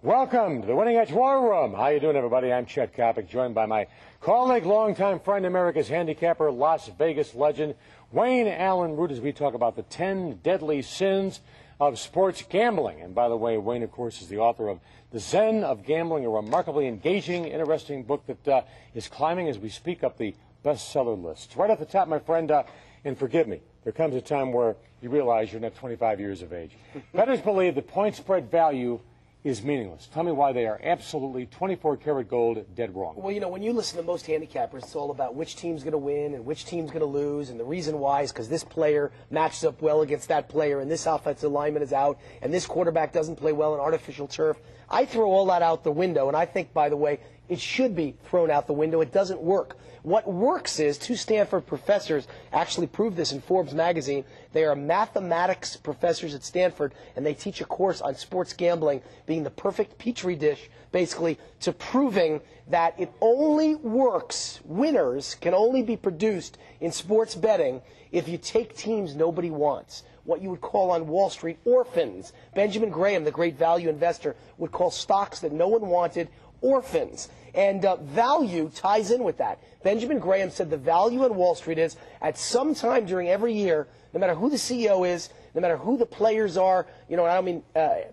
Welcome to the Winning Edge War Room. How you doing, everybody? I'm Chet Kopic, joined by my colleague, longtime friend, America's handicapper, Las Vegas legend, Wayne Allen Root, as we talk about the 10 deadly sins of sports gambling. And by the way, Wayne, of course, is the author of The Zen of Gambling, a remarkably engaging, interesting book that is climbing as we speak up the bestseller list. Right at the top, my friend, and forgive me, there comes a time where you realize you're not 25 years of age. Bettors believe the point spread value is meaningless. Tell me why they are absolutely 24-karat gold dead wrong. Well, you know, when you listen to most handicappers, it's all about which team's going to win and which team's going to lose, and the reason why is because this player matches up well against that player, and this offensive lineman is out, and this quarterback doesn't play well on artificial turf. I throw all that out the window, and I think, by the way, it should be thrown out the window. It doesn't work. What works is two Stanford professors actually proved this in Forbes magazine. They are mathematics professors at Stanford, and they teach a course on sports gambling being the perfect petri dish, basically, to proving that it only works, winners can only be produced in sports betting if you take teams nobody wants. What you would call on Wall Street orphans. Benjamin Graham, the great value investor, would call stocks that no one wanted orphans. And value ties in with that. Benjamin Graham said the value on Wall Street is at some time during every year, no matter who the CEO is, no matter who the players are, you know, I don't mean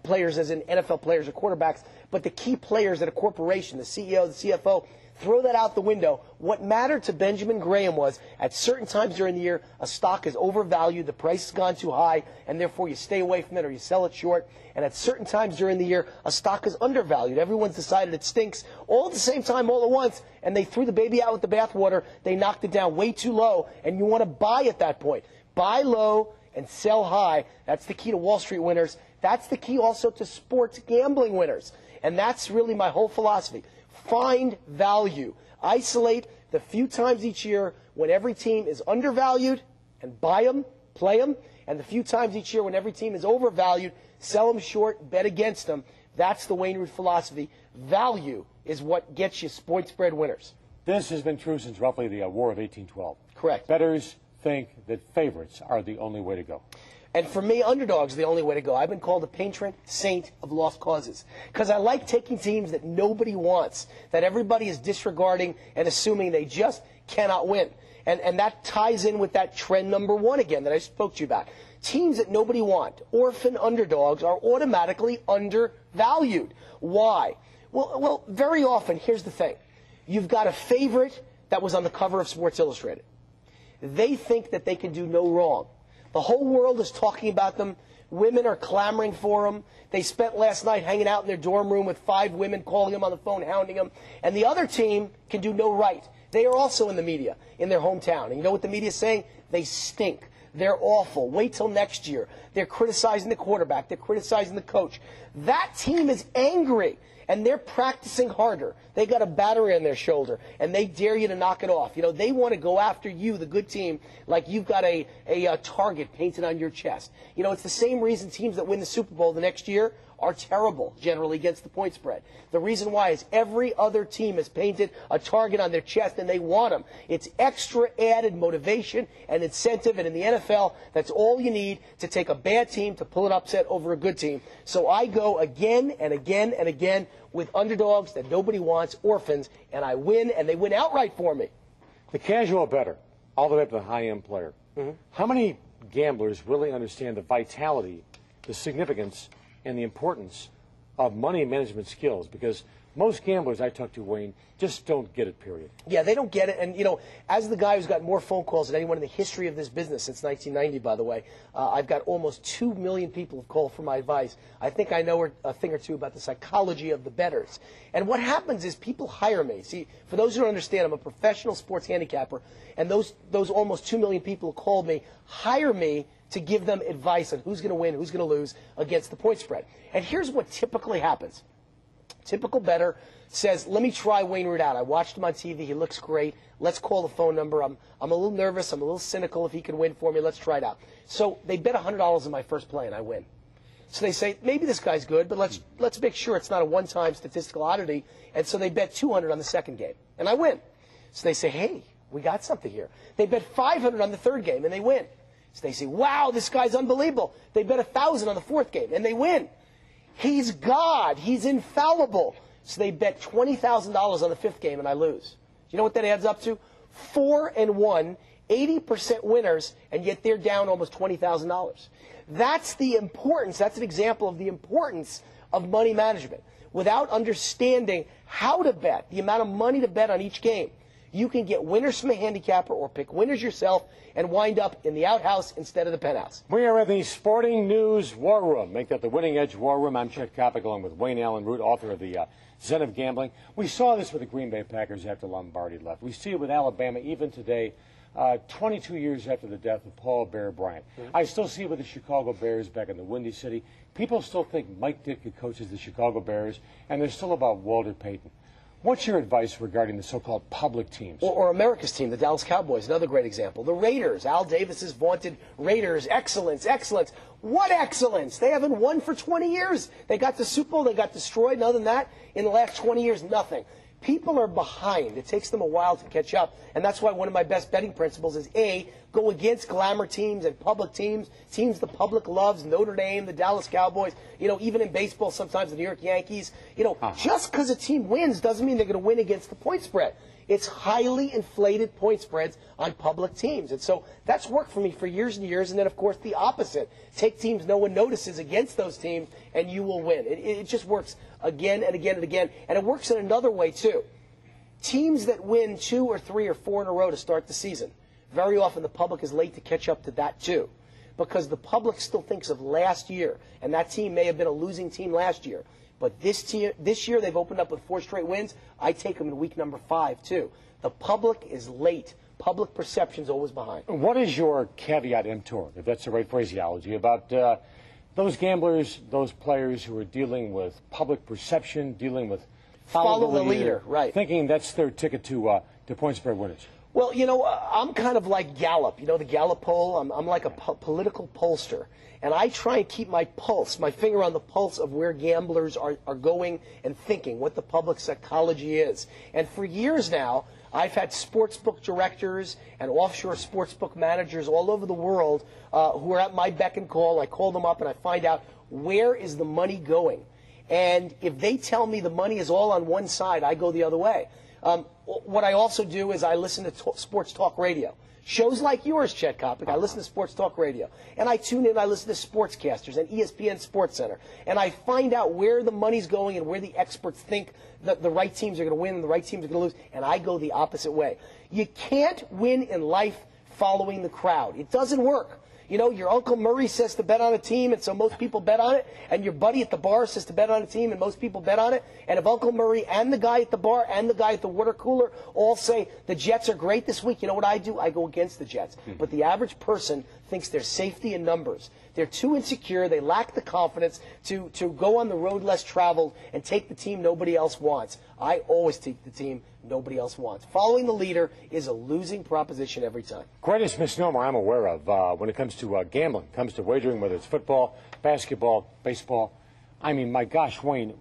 players as in NFL players or quarterbacks, but the key players at a corporation, the CEO, the CFO, throw that out the window. What mattered to Benjamin Graham was at certain times during the year, a stock is overvalued, the price has gone too high, and therefore you stay away from it or you sell it short. And at certain times during the year, a stock is undervalued. Everyone's decided it stinks all at the same time, all at once, and they threw the baby out with the bathwater. They knocked it down way too low, and you want to buy at that point. Buy low and sell high. That's the key to Wall Street winners. That's the key also to sports gambling winners. And that's really my whole philosophy. Find value. Isolate the few times each year when every team is undervalued and buy them, play them, and the few times each year when every team is overvalued, sell them short, bet against them. That's the Wayne Root philosophy. Value is what gets you point spread winners. This has been true since roughly the War of 1812. Correct. Bettors think that favorites are the only way to go. And for me, underdogs are the only way to go. I've been called a patron saint of lost causes because I like taking teams that nobody wants, that everybody is disregarding and assuming they just cannot win. And that ties in with that trend number one again that I spoke to you about. Teams that nobody wants, orphan underdogs, are automatically undervalued. Why? Well, very often, here's the thing. You've got a favorite that was on the cover of Sports Illustrated. They think that they can do no wrong. The whole world is talking about them. Women are clamoring for them. They spent last night hanging out in their dorm room with 5 women, calling them on the phone, hounding them. And the other team can do no right. They are also in the media, in their hometown. And you know what the media is saying? They stink. They're awful. Wait till next year. They're criticizing the quarterback. They're criticizing the coach. That team is angry. And they're practicing harder. They got a battery on their shoulder, and they dare you to knock it off. You know, they want to go after you, the good team, like you've got a target painted on your chest. You know, it's the same reason teams that win the Super Bowl the next year are terrible, generally, against the point spread. The reason why is every other team has painted a target on their chest, and they want them. It's extra added motivation and incentive, and in the NFL, that's all you need to take a bad team to pull an upset over a good team. So I go again and again and again with underdogs that nobody wants, orphans, and I win, and they win outright for me. The casual bettor, all the way up to the high-end player. How many gamblers really understand the vitality, the significance, and the importance of money management skills? Because most gamblers I talk to, Wayne, just don't get it, period. Yeah, they don't get it. And, you know, as the guy who's got more phone calls than anyone in the history of this business since 1990, by the way, I've got almost 2 million people have called for my advice. I think I know a thing or two about the psychology of the bettors. And what happens is people hire me. See, for those who don't understand, I'm a professional sports handicapper, and those almost 2 million people who called me hire me to give them advice on who's going to win, who's going to lose against the point spread. And here's what typically happens. Typical bettor says, let me try Wayne Root out. I watched him on TV. He looks great. Let's call the phone number. I'm a little nervous. I'm a little cynical if he can win for me. Let's try it out. So they bet $100 in my first play, and I win. So they say, maybe this guy's good, but let's make sure it's not a one-time statistical oddity. And so they bet $200 on the second game, and I win. So they say, hey, we got something here. They bet $500 on the third game, and they win. So they say, wow, this guy's unbelievable. They bet $1,000 on the fourth game, and they win. He's God. He's infallible. So they bet $20,000 on the fifth game, and I lose. You know what that adds up to? 4-1, 80% winners, and yet they're down almost $20,000. That's the importance. That's an example of the importance of money management. Without understanding how to bet, the amount of money to bet on each game, you can get winners from a handicapper or pick winners yourself and wind up in the outhouse instead of the penthouse. We are at the Sporting News War Room. Make that the Winning Edge War Room. I'm Chet Kopic, along with Wayne Allen Root, author of the Zen of Gambling. We saw this with the Green Bay Packers after Lombardi left. We see it with Alabama even today, 22 years after the death of Paul Bear Bryant. I still see it with the Chicago Bears back in the Windy City. People still think Mike Ditka coaches the Chicago Bears, and they're still about Walter Payton. What's your advice regarding the so-called public teams? Or America's team, the Dallas Cowboys, another great example. The Raiders, Al Davis's vaunted Raiders, excellence, excellence. What excellence? They haven't won for 20 years. They got the Super Bowl, they got destroyed, and other than that, in the last 20 years, nothing. People are behind. It takes them a while to catch up, and that's why one of my best betting principles is A, go against glamour teams and public teams, teams the public loves, Notre Dame, the Dallas Cowboys, even in baseball sometimes the New York Yankees. Just because a team wins doesn't mean they're going to win against the point spread. It's highly inflated point spreads on public teams. And so that's worked for me for years and years. And then, of course, the opposite. Take teams no one notices against those teams, and you will win. It just works again and again and again. And it works in another way, too. Teams that win 2 or 3 or 4 in a row to start the season, very often the public is late to catch up to that, too. Because the public still thinks of last year, and that team may have been a losing team last year. But this year, they've opened up with 4 straight wins. I take them in week number 5, too. The public is late. Public perception's always behind. What is your caveat emptor, if that's the right phraseology, about those gamblers, those players who are dealing with public perception, dealing with follow the leader, right? Thinking that's their ticket to point spread winners? Well, I'm kind of like Gallup. The Gallup poll? I'm like a political pollster. And I try and keep my pulse, my finger on the pulse of where gamblers are going and thinking, what the public psychology is. And for years now, I've had sportsbook directors and offshore sportsbook managers all over the world who are at my beck and call. I call them up and I find out, where is the money going? And if they tell me the money is all on one side, I go the other way. What I also do is I listen to sports talk radio. Shows like yours, Chet Kopic. I listen to sports talk radio. And I tune in, I listen to sportscasters and ESPN Sports Center. And I find out where the money's going and where the experts think that the right teams are going to win and the right teams are going to lose. And I go the opposite way. You can't win in life following the crowd. It doesn't work. Your Uncle Murray says to bet on a team, and so most people bet on it. And your buddy at the bar says to bet on a team, and most people bet on it. And if Uncle Murray and the guy at the bar and the guy at the water cooler all say the Jets are great this week, you know what I do? I go against the Jets. But the average person thinks there's safety in numbers. They're too insecure. They lack the confidence to go on the road less traveled and take the team nobody else wants. I always take the team nobody else wants. Following the leader is a losing proposition every time. Greatest misnomer I'm aware of when it comes to gambling, comes to wagering, whether it's football, basketball, baseball. I mean, my gosh, Wayne,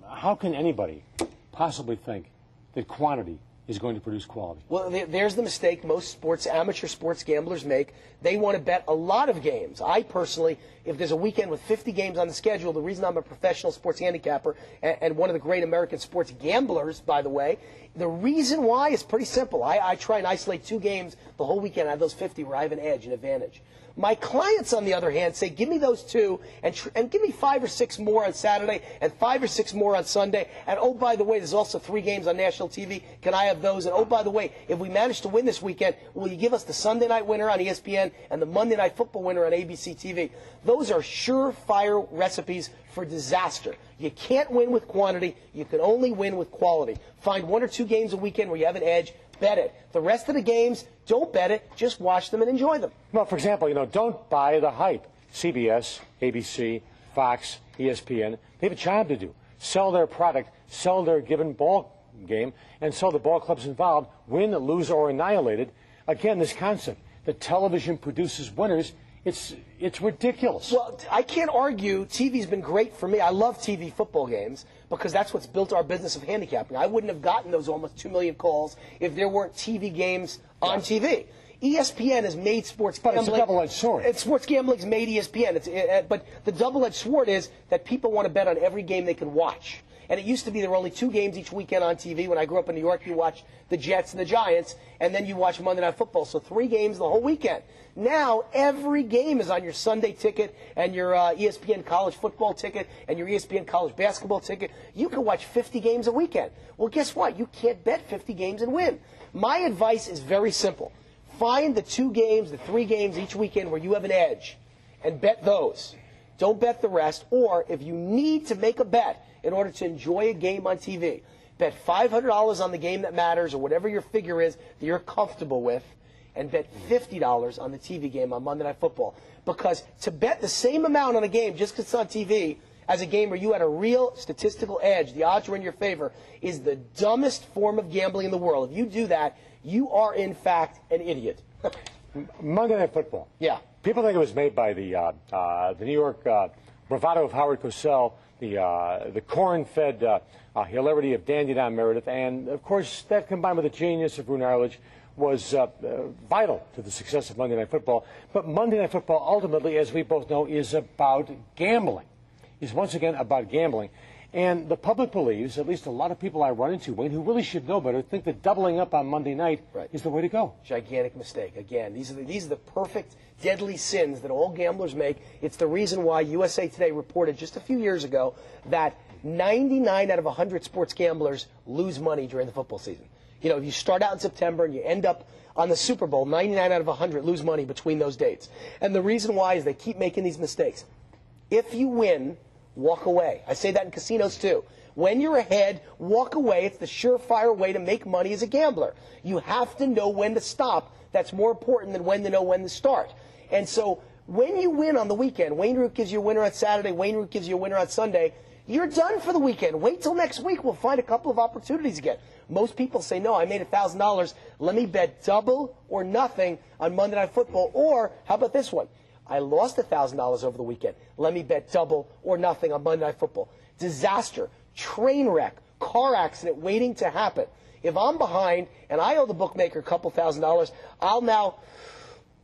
how can anybody possibly think that quantity is going to produce quality? Well, there's the mistake most amateur sports gamblers make. They want to bet a lot of games. I personally, if there's a weekend with 50 games on the schedule, the reason I'm a professional sports handicapper and one of the great American sports gamblers, by the way, the reason why is pretty simple. I try and isolate 2 games the whole weekend. I have those 50 where I have an edge, an advantage. My clients, on the other hand, say, give me those 2 and give me 5 or 6 more on Saturday and 5 or 6 more on Sunday. And, oh, by the way, there's also 3 games on national TV. Can I have those? And, oh, by the way, if we manage to win this weekend, will you give us the Sunday night winner on ESPN and the Monday night football winner on ABC TV? Those are surefire recipes for disaster. You can't win with quantity. You can only win with quality. Find 1 or 2 games a weekend where you have an edge. Bet it. The rest of the games, don't bet it. Just watch them and enjoy them. Well, for example, don't buy the hype. CBS, ABC, Fox, ESPN, they have a job to do. Sell their product, sell their given ball game, and so the ball clubs involved win, lose, or annihilated. Again, this concept that television produces winners, it's ridiculous. Well, I can't argue. TV's been great for me. I love TV football games because that's what's built our business of handicapping. I wouldn't have gotten those almost 2 million calls if there weren't TV games on TV. ESPN has made sports gambling. But it's a double-edged sword. Sports gambling's made ESPN. But the double-edged sword is that people want to bet on every game they can watch. And it used to be there were only 2 games each weekend on TV. When I grew up in New York, you watched the Jets and the Giants, and then you watch Monday Night Football. So 3 games the whole weekend. Now, every game is on your Sunday ticket and your ESPN college football ticket and your ESPN college basketball ticket. You can watch 50 games a weekend. Well, guess what? You can't bet 50 games and win. My advice is very simple. Find the 2 games, the 3 games each weekend where you have an edge and bet those. Don't bet the rest. Or if you need to make a bet in order to enjoy a game on TV, bet $500 on the game that matters or whatever your figure is that you're comfortable with, and bet $50 on the TV game on Monday Night Football. Because to bet the same amount on a game just because it's on TV as a game where you had a real statistical edge, the odds are in your favor, is the dumbest form of gambling in the world. If you do that, you are in fact an idiot. Monday Night Football. Yeah. People think it was made by the New York bravado of Howard Cosell, the corn-fed hilarity of Dandy Don Meredith, and of course that combined with the genius of Roone Arledge was vital to the success of Monday Night Football. But Monday Night Football ultimately, as we both know, is about gambling. Is once again about gambling. And the public believes, at least a lot of people I run into, Wayne, who really should know better, think that doubling up on Monday night is the way to go. Gigantic mistake. Again, these are the perfect, deadly sins that all gamblers make. It's the reason why USA Today reported just a few years ago that 99 out of 100 sports gamblers lose money during the football season. You know, if you start out in September and you end up on the Super Bowl, 99 out of 100 lose money between those dates. And the reason why is they keep making these mistakes. If you win, walk away. I say that in casinos too. When you're ahead, walk away. It's the surefire way to make money as a gambler. You have to know when to stop. That's more important than when to know when to start. And so when you win on the weekend, Wayne Root gives you a winner on Saturday, Wayne Root gives you a winner on Sunday, you're done for the weekend. Wait till next week. We'll find a couple of opportunities again. Most people say, no, I made $1,000. Let me bet double or nothing on Monday Night Football. Or how about this one? I lost $1,000 over the weekend. Let me bet double or nothing on Monday Night Football. Disaster, train wreck, car accident waiting to happen. If I'm behind and I owe the bookmaker a couple $1,000s, I'll now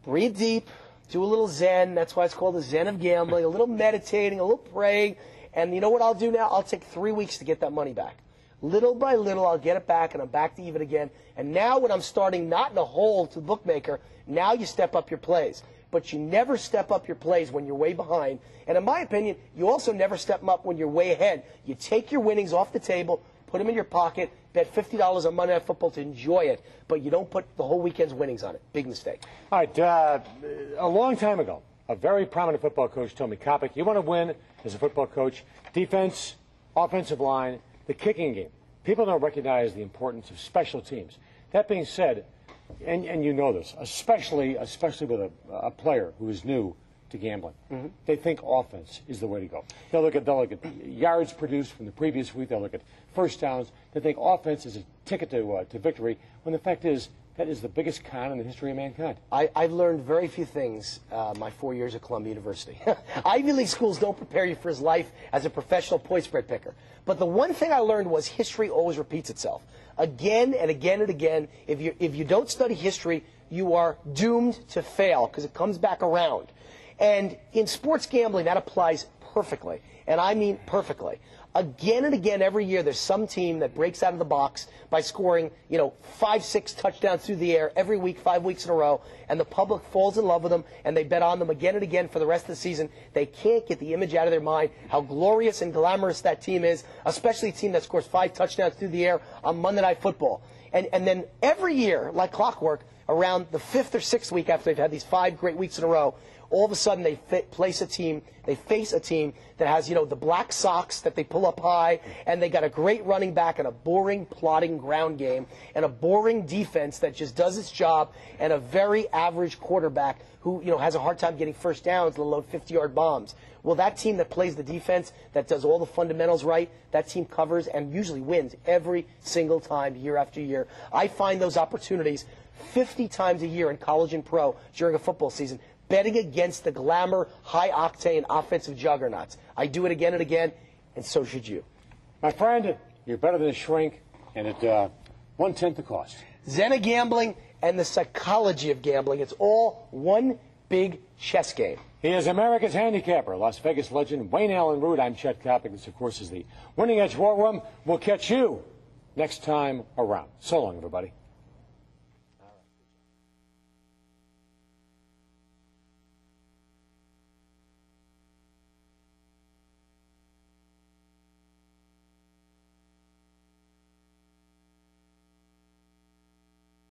breathe deep, do a little Zen. That's why it's called the Zen of gambling. A little meditating, a little praying. And you know what I'll do now? I'll take 3 weeks to get that money back. Little by little, I'll get it back, and I'm back to even again. And now when I'm starting not in a hole to the bookmaker, now you step up your plays. But you never step up your plays when you're way behind. And in my opinion, you also never step them up when you're way ahead. You take your winnings off the table, put them in your pocket, bet $50 on Monday Night Football to enjoy it, but you don't put the whole weekend's winnings on it. Big mistake. All right, a long time ago, a very prominent football coach told me, Kopic, you want to win as a football coach, defense, offensive line, the kicking game. People don't recognize the importance of special teams. That being said, and you know this, especially with a player who is new to gambling, they think offense is the way to go. They'll look at yards produced from the previous week. They'll look at first downs. They think offense is a ticket to victory, when the fact is that is the biggest con in the history of mankind. I've learned very few things my 4 years at Columbia University. Ivy League schools don't prepare you for his life as a professional point spread picker. But the one thing I learned was history always repeats itself. Again and again and again, if you don't study history, you are doomed to fail because it comes back around. And in sports gambling, that applies perfectly. And I mean perfectly. Again and again every year, there's some team that breaks out of the box by scoring, 5-6 touchdowns through the air every week, 5 weeks in a row, and the public falls in love with them, and they bet on them again and again for the rest of the season. They can't get the image out of their mind how glorious and glamorous that team is, especially a team that scores 5 touchdowns through the air on Monday Night Football. And then every year, like clockwork, around the 5th or 6th week after they've had these 5 great weeks in a row, all of a sudden they face a team that has, the black socks that they pull up high, and they got a great running back and a boring, plodding ground game, and a boring defense that just does its job, and a very average quarterback who, has a hard time getting first downs, let alone 50-yard bombs. Well, that team that plays the defense, that does all the fundamentals right, that team covers and usually wins every single time, year after year. I find those opportunities 50 times a year in college and pro during a football season, betting against the glamour, high-octane offensive juggernauts. I do it again and again, and so should you. My friend, you're better than a shrink, and at 1/10 the cost. Zen of gambling, and the psychology of gambling. It's all one big chess game. He is America's handicapper, Las Vegas legend Wayne Allen Root. I'm Chet Kopic. This, of course, is the Winning Edge War Room. We'll catch you next time around. So long, everybody.